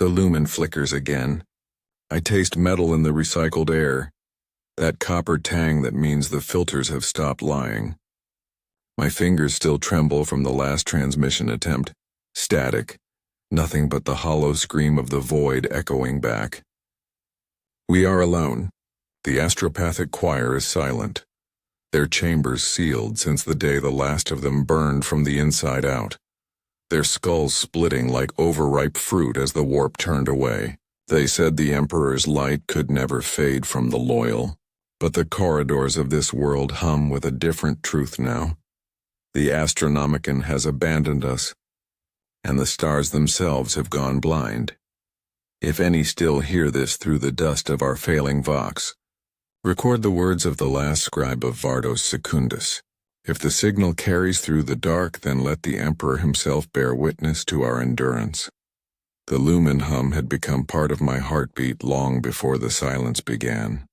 The lumen flickers again. I taste metal in the recycled air, that copper tang that means the filters have stopped lying. My fingers still tremble from the last transmission attempt. Static, nothing but the hollow scream of the void echoing back. We are alone. The astropathic choir is silent, their chambers sealed since the day the last of them burned from the inside out, their skulls splitting like overripe fruit as the warp turned away. They said the Emperor's light could never fade from the loyal, but the corridors of this world hum with a different truth now. The Astronomicon has abandoned us, and the stars themselves have gone blind. If any still hear this through the dust of our failing vox, record the words of the last scribe of Vardos Secundus. If the signal carries through the dark, then let the Emperor himself bear witness to our endurance. The lumen hum had become part of my heartbeat long before the silence began.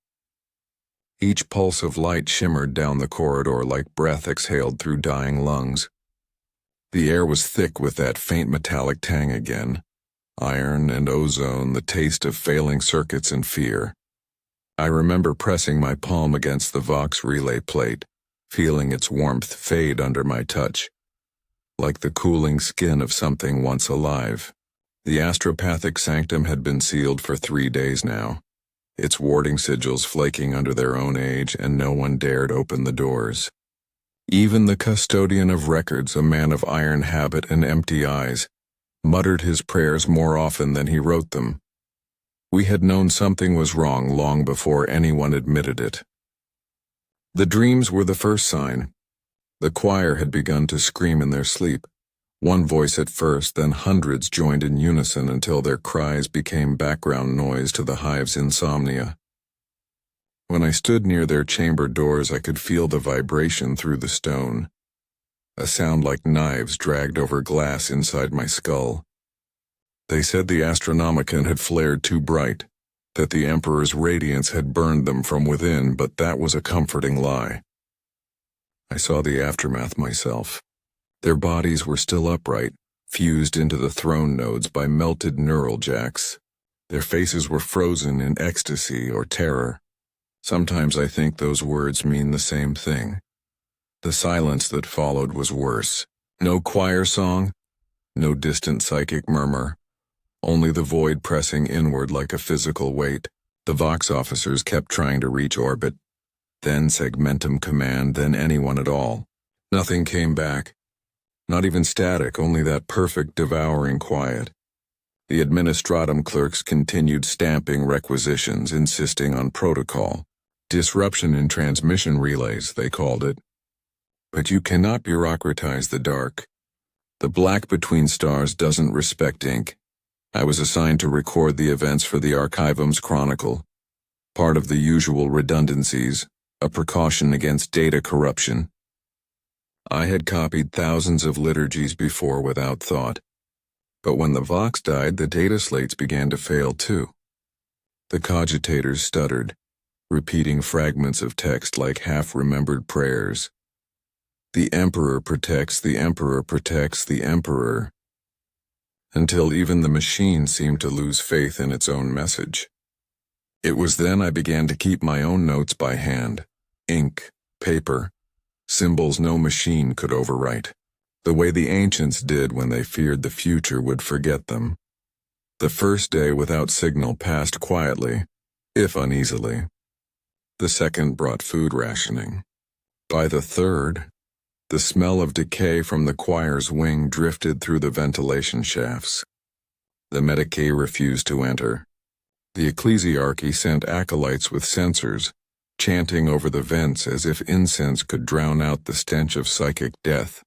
Each pulse of light shimmered down the corridor like breath exhaled through dying lungs. The air was thick with that faint metallic tang again. Iron and ozone, the taste of failing circuits and fear. I remember pressing my palm against the Vox relay plate, feeling its warmth fade under my touch, like the cooling skin of something once alive. The astropathic sanctum had been sealed for 3 days now, its warding sigils flaking under their own age, and no one dared open the doors. Even the custodian of records, a man of iron habit and empty eyes, muttered his prayers more often than he wrote them. We had known something was wrong long before anyone admitted it. The dreams were the first sign. The choir had begun to scream in their sleep. One voice at first, then hundreds joined in unison until their cries became background noise to the hive's insomnia. When I stood near their chamber doors, I could feel the vibration through the stone. A sound like knives dragged over glass inside my skull. They said the Astronomicon had flared too bright, that the Emperor's radiance had burned them from within, but that was a comforting lie. I saw the aftermath myself. Their bodies were still upright, fused into the throne nodes by melted neural jacks. Their faces were frozen in ecstasy or terror. Sometimes I think those words mean the same thing. The silence that followed was worse. No choir song, no distant psychic murmur, only the void pressing inward like a physical weight. The Vox officers kept trying to reach orbit, then segmentum command, then anyone at all. Nothing came back. Not even static, only that perfect devouring quiet. The administratum clerks continued stamping requisitions, insisting on protocol. Disruption in transmission relays, they called it. But you cannot bureaucratize the dark. The black between stars doesn't respect ink. I was assigned to record the events for the Archivum's Chronicle, part of the usual redundancies, a precaution against data corruption. I had copied thousands of liturgies before without thought, but when the Vox died, the data slates began to fail too. The cogitators stuttered, repeating fragments of text like half-remembered prayers. The Emperor protects, the Emperor protects, the Emperor, until even the machine seemed to lose faith in its own message. It was then I began to keep my own notes by hand, ink, paper, symbols no machine could overwrite, the way the ancients did when they feared the future would forget them. The first day without signal passed quietly, if uneasily. The second brought food rationing. By the third, the smell of decay from the choir's wing drifted through the ventilation shafts. The Medicae refused to enter. The ecclesiarchy sent acolytes with censers, chanting over the vents as if incense could drown out the stench of psychic death.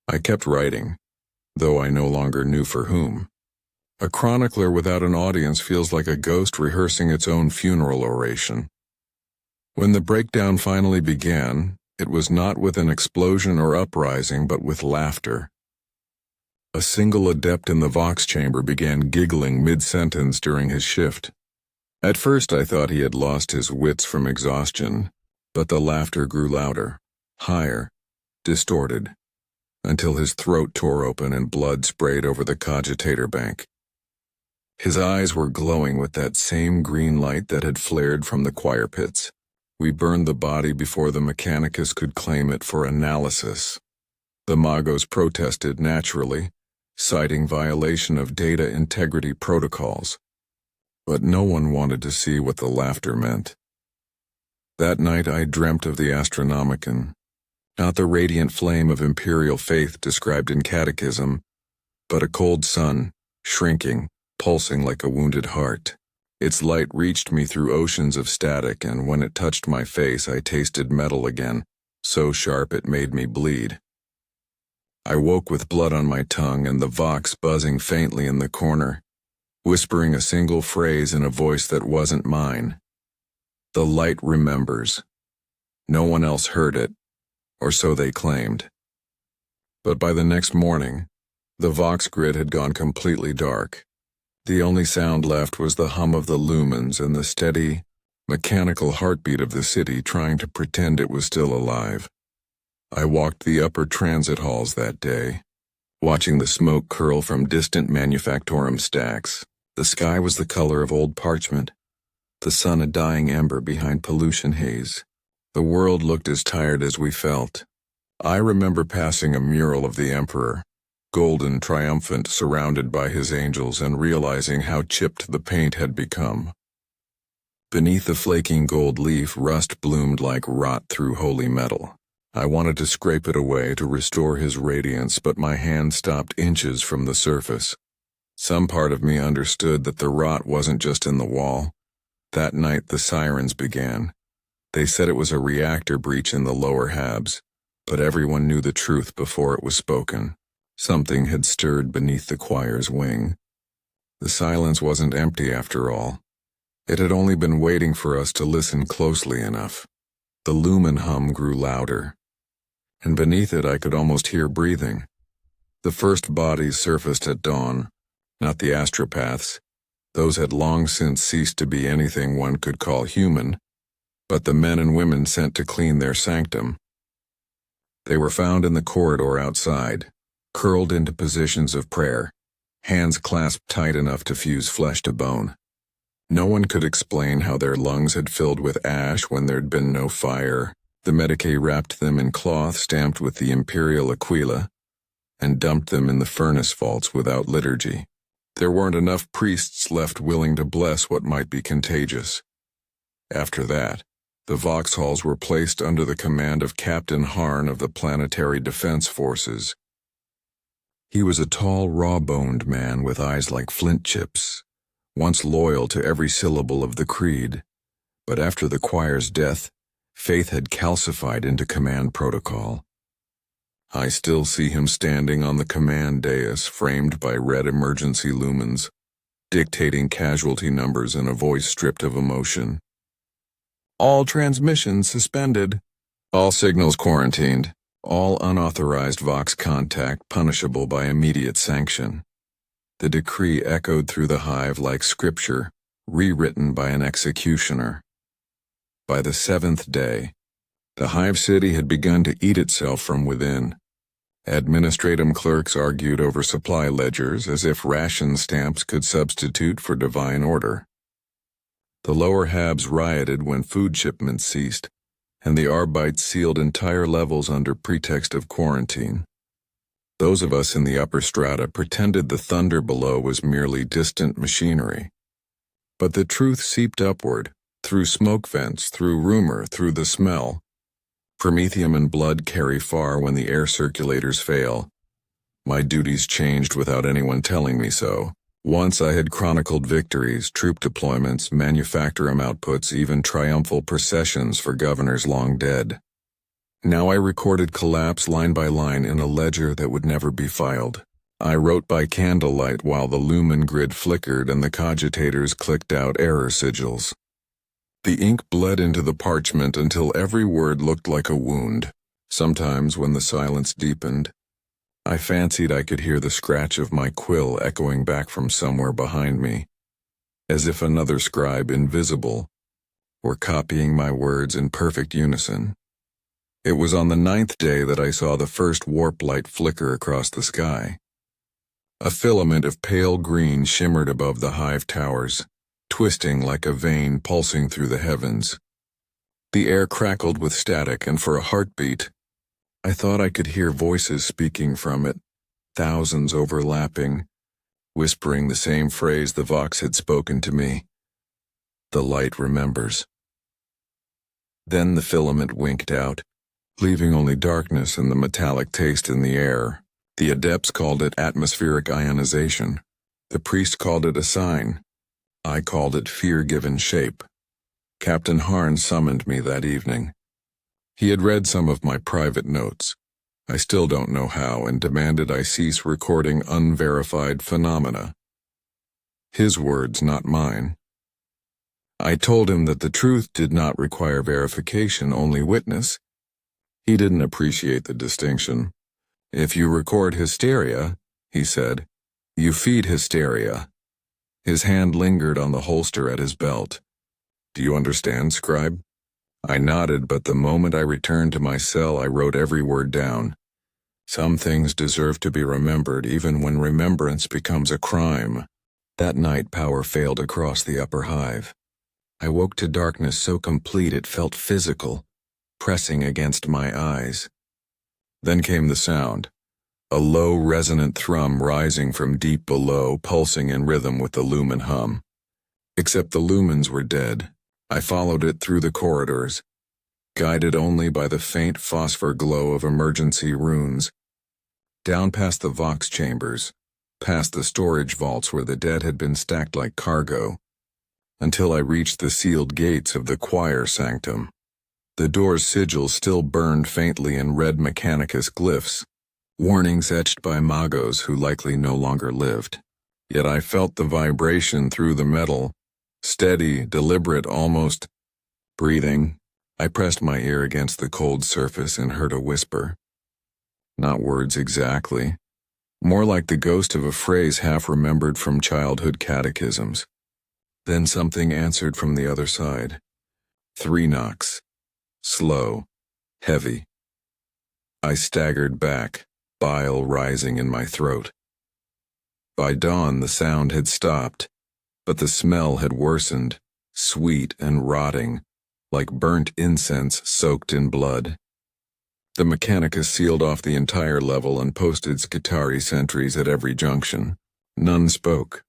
I kept writing, though I no longer knew for whom. A chronicler without an audience feels like a ghost rehearsing its own funeral oration. When the breakdown finally began, it was not with an explosion or uprising, but with laughter. A single adept in the Vox chamber began giggling mid-sentence during his shift. At first I thought he had lost his wits from exhaustion, but the laughter grew louder, higher, distorted, until his throat tore open and blood sprayed over the cogitator bank. His eyes were glowing with that same green light that had flared from the choir pits. We burned the body before the Mechanicus could claim it for analysis. The Magos protested naturally, citing violation of data integrity protocols. But no one wanted to see what the laughter meant. That night I dreamt of the Astronomicon, not the radiant flame of imperial faith described in Catechism, but a cold sun, shrinking, pulsing like a wounded heart. Its light reached me through oceans of static, and when it touched my face I tasted metal again, so sharp it made me bleed. I woke with blood on my tongue and the Vox buzzing faintly in the corner, whispering a single phrase in a voice that wasn't mine. The light remembers. No one else heard it, or so they claimed. But by the next morning, the Vox grid had gone completely dark. The only sound left was the hum of the lumens and the steady, mechanical heartbeat of the city trying to pretend it was still alive. I walked the upper transit halls that day, watching the smoke curl from distant manufactorum stacks. The sky was the color of old parchment, the sun a dying ember behind pollution haze. The world looked as tired as we felt. I remember passing a mural of the Emperor, golden, triumphant, surrounded by his angels, and realizing how chipped the paint had become. Beneath the flaking gold leaf, rust bloomed like rot through holy metal. I wanted to scrape it away to restore his radiance, but my hand stopped inches from the surface. Some part of me understood that the rot wasn't just in the wall. That night the sirens began. They said it was a reactor breach in the lower habs, but everyone knew the truth before it was spoken. Something had stirred beneath the choir's wing. The silence wasn't empty after all. It had only been waiting for us to listen closely enough. The lumen hum grew louder, and beneath it I could almost hear breathing. The first bodies surfaced at dawn, not the Astropaths. Those had long since ceased to be anything one could call human, but the men and women sent to clean their sanctum. They were found in the corridor outside, curled into positions of prayer, hands clasped tight enough to fuse flesh to bone. No one could explain how their lungs had filled with ash when there'd been no fire. The Medicae wrapped them in cloth stamped with the Imperial Aquila and dumped them in the furnace vaults without liturgy. There weren't enough priests left willing to bless what might be contagious. After that, the Vauxhalls were placed under the command of Captain Harn of the Planetary Defense Forces. He was a tall, raw-boned man with eyes like flint chips, once loyal to every syllable of the creed, but after the choir's death, faith had calcified into command protocol. I still see him standing on the command dais framed by red emergency lumens, dictating casualty numbers in a voice stripped of emotion. All transmissions suspended. All signals quarantined. All unauthorized Vox contact punishable by immediate sanction. The decree echoed through the hive like scripture, rewritten by an executioner. By the 7th day, the hive city had begun to eat itself from within. Administratum clerks argued over supply ledgers as if ration stamps could substitute for divine order. The lower habs rioted when food shipments ceased, and the Arbites sealed entire levels under pretext of quarantine. Those of us in the upper strata pretended the thunder below was merely distant machinery. But the truth seeped upward, through smoke vents, through rumor, through the smell. Promethium and blood carry far when the air circulators fail. My duties changed without anyone telling me so. Once I had chronicled victories, troop deployments, manufactorum outputs, even triumphal processions for governors long dead. Now I recorded collapse line by line in a ledger that would never be filed. I wrote by candlelight while the lumen grid flickered and the cogitators clicked out error sigils. The ink bled into the parchment until every word looked like a wound. Sometimes, when the silence deepened, I fancied I could hear the scratch of my quill echoing back from somewhere behind me, as if another scribe, invisible, were copying my words in perfect unison. It was on the 9th day that I saw the first warp light flicker across the sky. A filament of pale green shimmered above the hive towers, twisting like a vein pulsing through the heavens. The air crackled with static, and for a heartbeat, I thought I could hear voices speaking from it, thousands overlapping, whispering the same phrase the Vox had spoken to me. The light remembers. Then the filament winked out, leaving only darkness and the metallic taste in the air. The adepts called it atmospheric ionization. The priest called it a sign. I called it fear-given shape. Captain Harn summoned me that evening. He had read some of my private notes. I still don't know how, and demanded I cease recording unverified phenomena. His words, not mine. I told him that the truth did not require verification, only witness. He didn't appreciate the distinction. If you record hysteria, he said, you feed hysteria. His hand lingered on the holster at his belt. Do you understand, scribe? I nodded, but the moment I returned to my cell, I wrote every word down. Some things deserve to be remembered, even when remembrance becomes a crime. That night, power failed across the upper hive. I woke to darkness so complete it felt physical, pressing against my eyes. Then came the sound, a low, resonant thrum rising from deep below, pulsing in rhythm with the lumen hum. Except the lumens were dead. I followed it through the corridors, guided only by the faint phosphor glow of emergency runes, down past the Vox chambers, past the storage vaults where the dead had been stacked like cargo, until I reached the sealed gates of the choir sanctum. The door's sigils still burned faintly in red Mechanicus glyphs, warnings etched by magos who likely no longer lived. Yet I felt the vibration through the metal, steady, deliberate, almost breathing. I pressed my ear against the cold surface and heard a whisper. Not words exactly, more like the ghost of a phrase half remembered from childhood catechisms. Then something answered from the other side. 3 knocks. Slow. Heavy. I staggered back, bile rising in my throat. By dawn the sound had stopped, but the smell had worsened, sweet and rotting, like burnt incense soaked in blood. The Mechanicus sealed off the entire level and posted Skitarii sentries at every junction. None spoke.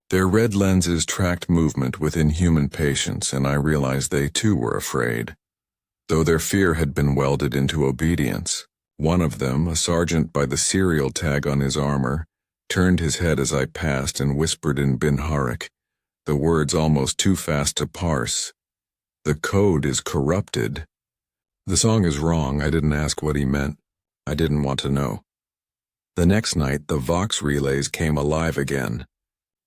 Their red lenses tracked movement with inhuman patience, and I realized they too were afraid. Though their fear had been welded into obedience. One of them, a sergeant by the serial tag on his armor, turned his head as I passed and whispered in Binharik, the words almost too fast to parse. The code is corrupted. The song is wrong. I didn't ask what he meant. I didn't want to know. The next night, the Vox relays came alive again.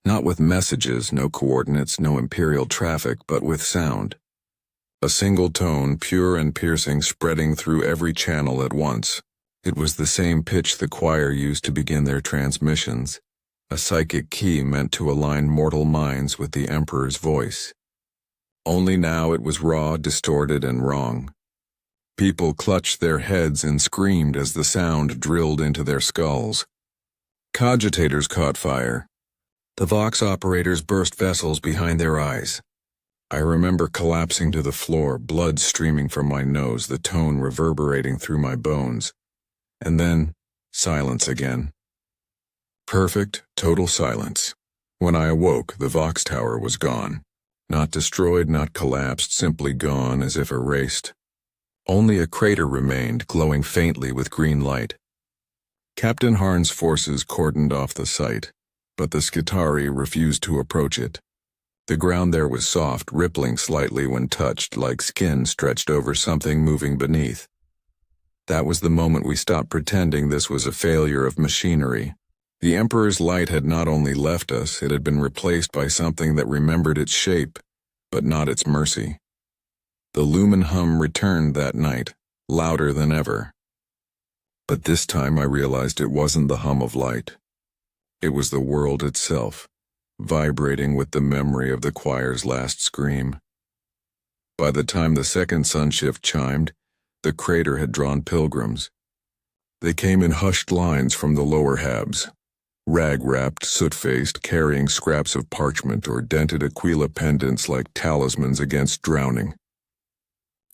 Not with messages, no coordinates, no Imperial traffic, but with sound. A single tone, pure and piercing, spreading through every channel at once. It was the same pitch the choir used to begin their transmissions, a psychic key meant to align mortal minds with the Emperor's voice. Only now it was raw, distorted, and wrong. People clutched their heads and screamed as the sound drilled into their skulls. Cogitators caught fire. The Vox operators burst vessels behind their eyes. I remember collapsing to the floor, blood streaming from my nose, the tone reverberating through my bones. And then, silence again. Perfect, total silence. When I awoke, the Vox tower was gone. Not destroyed, not collapsed, simply gone as if erased. Only a crater remained, glowing faintly with green light. Captain Harn's forces cordoned off the site, but the Skitarii refused to approach it. The ground there was soft, rippling slightly when touched, like skin stretched over something moving beneath. That was the moment we stopped pretending this was a failure of machinery. The Emperor's light had not only left us, it had been replaced by something that remembered its shape, but not its mercy. The lumen hum returned that night, louder than ever. But this time I realized it wasn't the hum of light. It was the world itself, vibrating with the memory of the choir's last scream. By the time the second sunshift chimed, the crater had drawn pilgrims. They came in hushed lines from the lower habs, rag-wrapped, soot-faced, carrying scraps of parchment or dented aquila pendants like talismans against drowning.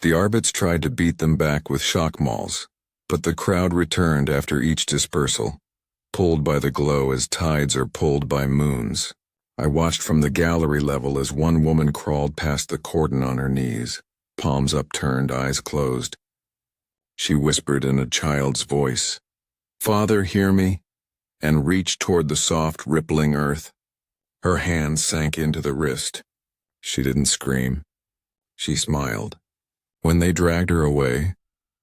The Arbits tried to beat them back with shock mauls, but the crowd returned after each dispersal, pulled by the glow as tides are pulled by moons. I watched from the gallery level as one woman crawled past the cordon on her knees, palms upturned, eyes closed. She whispered in a child's voice, "Father, hear me," and reached toward the soft, rippling earth. Her hand sank into the wrist. She didn't scream. She smiled. When they dragged her away,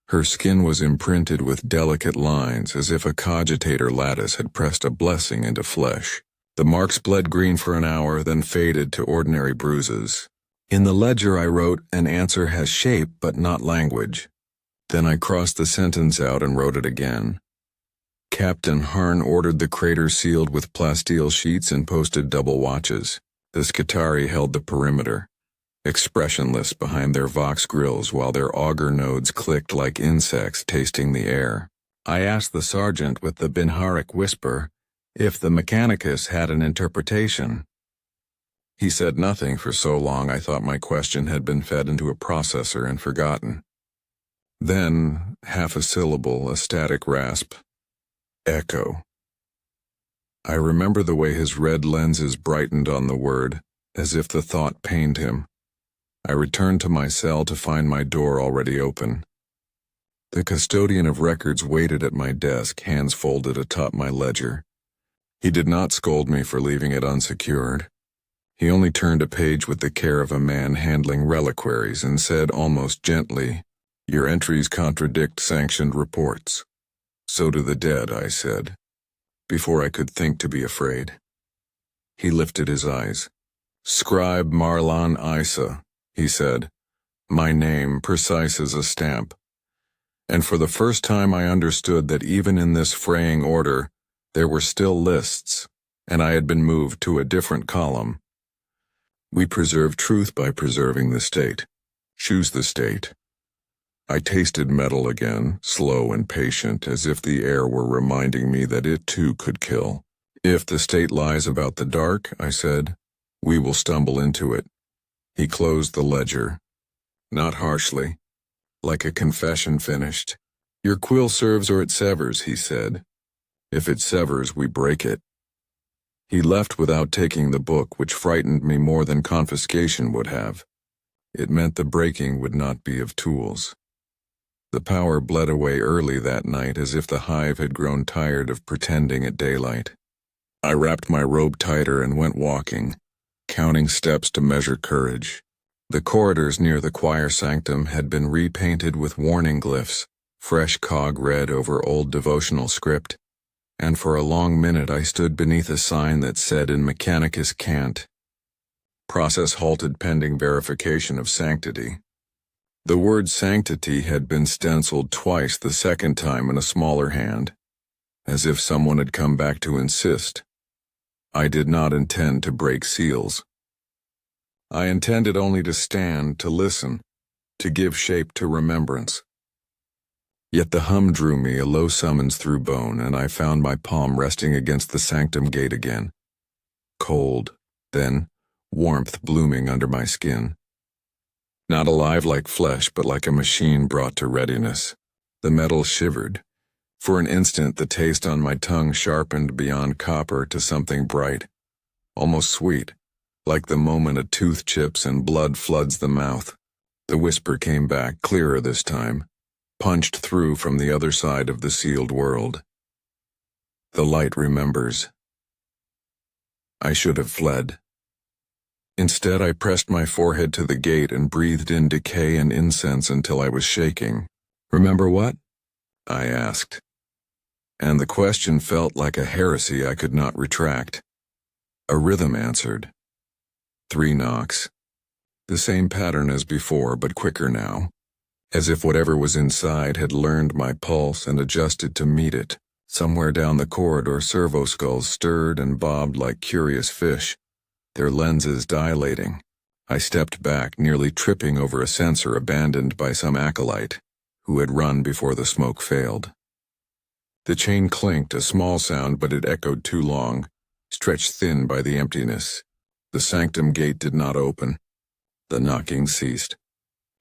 her skin was imprinted with delicate lines as if a cogitator lattice had pressed a blessing into flesh. The marks bled green for an hour, then faded to ordinary bruises. In the ledger I wrote, "An answer has shape but not language." Then I crossed the sentence out and wrote it again. Captain Harn ordered the crater sealed with plasteel sheets and posted double watches. The Skitarii held the perimeter, expressionless behind their vox grills while their auger nodes clicked like insects tasting the air. I asked the sergeant with the Binharic whisper if the Mechanicus had an interpretation. He said nothing for so long I thought my question had been fed into a processor and forgotten. Then, half a syllable, a static rasp. Echo. I remember the way his red lenses brightened on the word, as if the thought pained him. I returned to my cell to find my door already open. The custodian of records waited at my desk, hands folded atop my ledger. He did not scold me for leaving it unsecured. He only turned a page with the care of a man handling reliquaries and said almost gently, "Your entries contradict sanctioned reports." "So do the dead," I said, before I could think to be afraid. He lifted his eyes. "Scribe Marlan Isa," he said, my name precise as a stamp. And for the first time I understood that even in this fraying order, there were still lists, and I had been moved to a different column. We preserve truth by preserving the state. Choose the state. I tasted metal again, slow and patient, as if the air were reminding me that it too could kill. "If the state lies about the dark," I said, "we will stumble into it." He closed the ledger, not harshly, like a confession finished. "Your quill serves or it severs," he said. "If it severs, we break it." He left without taking the book, which frightened me more than confiscation would have. It meant the breaking would not be of tools. The power bled away early that night, as if the hive had grown tired of pretending at daylight. I wrapped my robe tighter and went walking, counting steps to measure courage. The corridors near the choir sanctum had been repainted with warning glyphs, fresh cog red over old devotional script, and for a long minute I stood beneath a sign that said in Mechanicus cant, "Process halted pending verification of sanctity." The word sanctity had been stenciled twice, the second time in a smaller hand, as if someone had come back to insist. I did not intend to break seals. I intended only to stand, to listen, to give shape to remembrance. Yet the hum drew me, a low summons through bone, and I found my palm resting against the sanctum gate again. Cold, then warmth blooming under my skin. Not alive like flesh, but like a machine brought to readiness. The metal shivered. For an instant, the taste on my tongue sharpened beyond copper to something bright, almost sweet, like the moment a tooth chips and blood floods the mouth. The whisper came back, clearer this time, punched through from the other side of the sealed world. The light remembers. I should have fled. Instead, I pressed my forehead to the gate and breathed in decay and incense until I was shaking. "Remember what?" I asked. And the question felt like a heresy I could not retract. A rhythm answered. 3 knocks. The same pattern as before, but quicker now, as if whatever was inside had learned my pulse and adjusted to meet it. Somewhere down the corridor, servo skulls stirred and bobbed like curious fish, their lenses dilating. I stepped back, nearly tripping over a sensor abandoned by some acolyte who had run before the smoke failed. The chain clinked, a small sound, but it echoed too long, stretched thin by the emptiness. The sanctum gate did not open. The knocking ceased.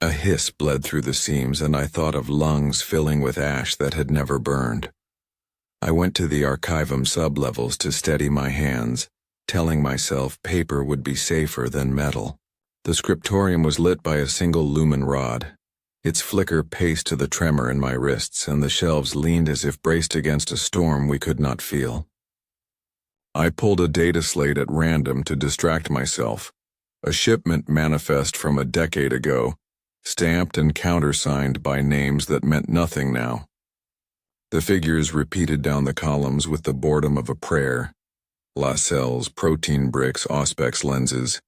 A hiss bled through the seams, and I thought of lungs filling with ash that had never burned. I went to the archivum sublevels to steady my hands, telling myself paper would be safer than metal. The scriptorium was lit by a single lumen rod. Its flicker paced to the tremor in my wrists, and the shelves leaned as if braced against a storm we could not feel. I pulled a data slate at random to distract myself. A shipment manifest from a decade ago, stamped and countersigned by names that meant nothing now. The figures repeated down the columns with the boredom of a prayer. Lacelles, protein bricks, auspex lenses.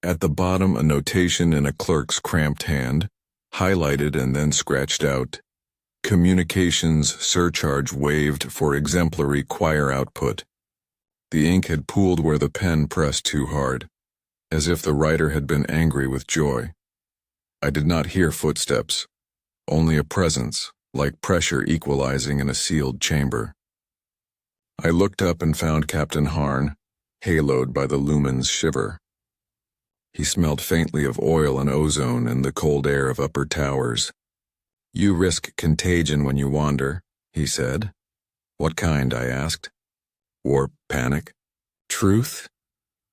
At the bottom, a notation in a clerk's cramped hand, highlighted and then scratched out. Communications surcharge waived for exemplary choir output. The ink had pooled where the pen pressed too hard, as if the writer had been angry with joy. I did not hear footsteps, only a presence, like pressure equalizing in a sealed chamber. I looked up and found Captain Harn, haloed by the lumen's shiver. He smelled faintly of oil and ozone in the cold air of upper towers. "You risk contagion when you wander," he said. "What kind?" I asked. "Warp, panic, truth?"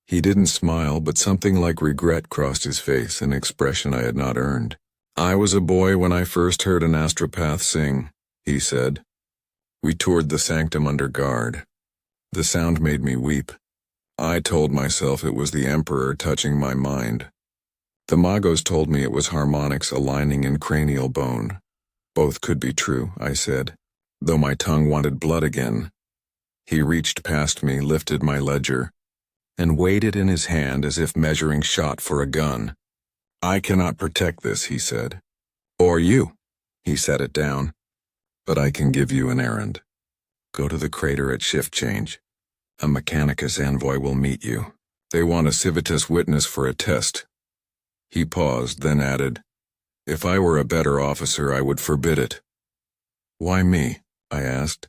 He didn't smile, but something like regret crossed his face, an expression I had not earned. "I was a boy when I first heard an Astropath sing," he said. We toured the sanctum under guard. The sound made me weep. I told myself it was the Emperor touching my mind. The Magos told me it was harmonics aligning in cranial bone. Both could be true, I said, though my tongue wanted blood again. He reached past me, lifted my ledger, and weighed it in his hand as if measuring shot for a gun. "I cannot protect this," he said. "Or you." He set it down. "But I can give you an errand. Go to the crater at shift change. A Mechanicus envoy will meet you. They want a Civitas witness for a test." He paused, then added, "If I were a better officer, I would forbid it." "Why me?" I asked.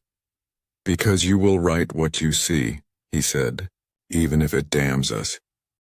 "Because you will write what you see," he said, "even if it damns us."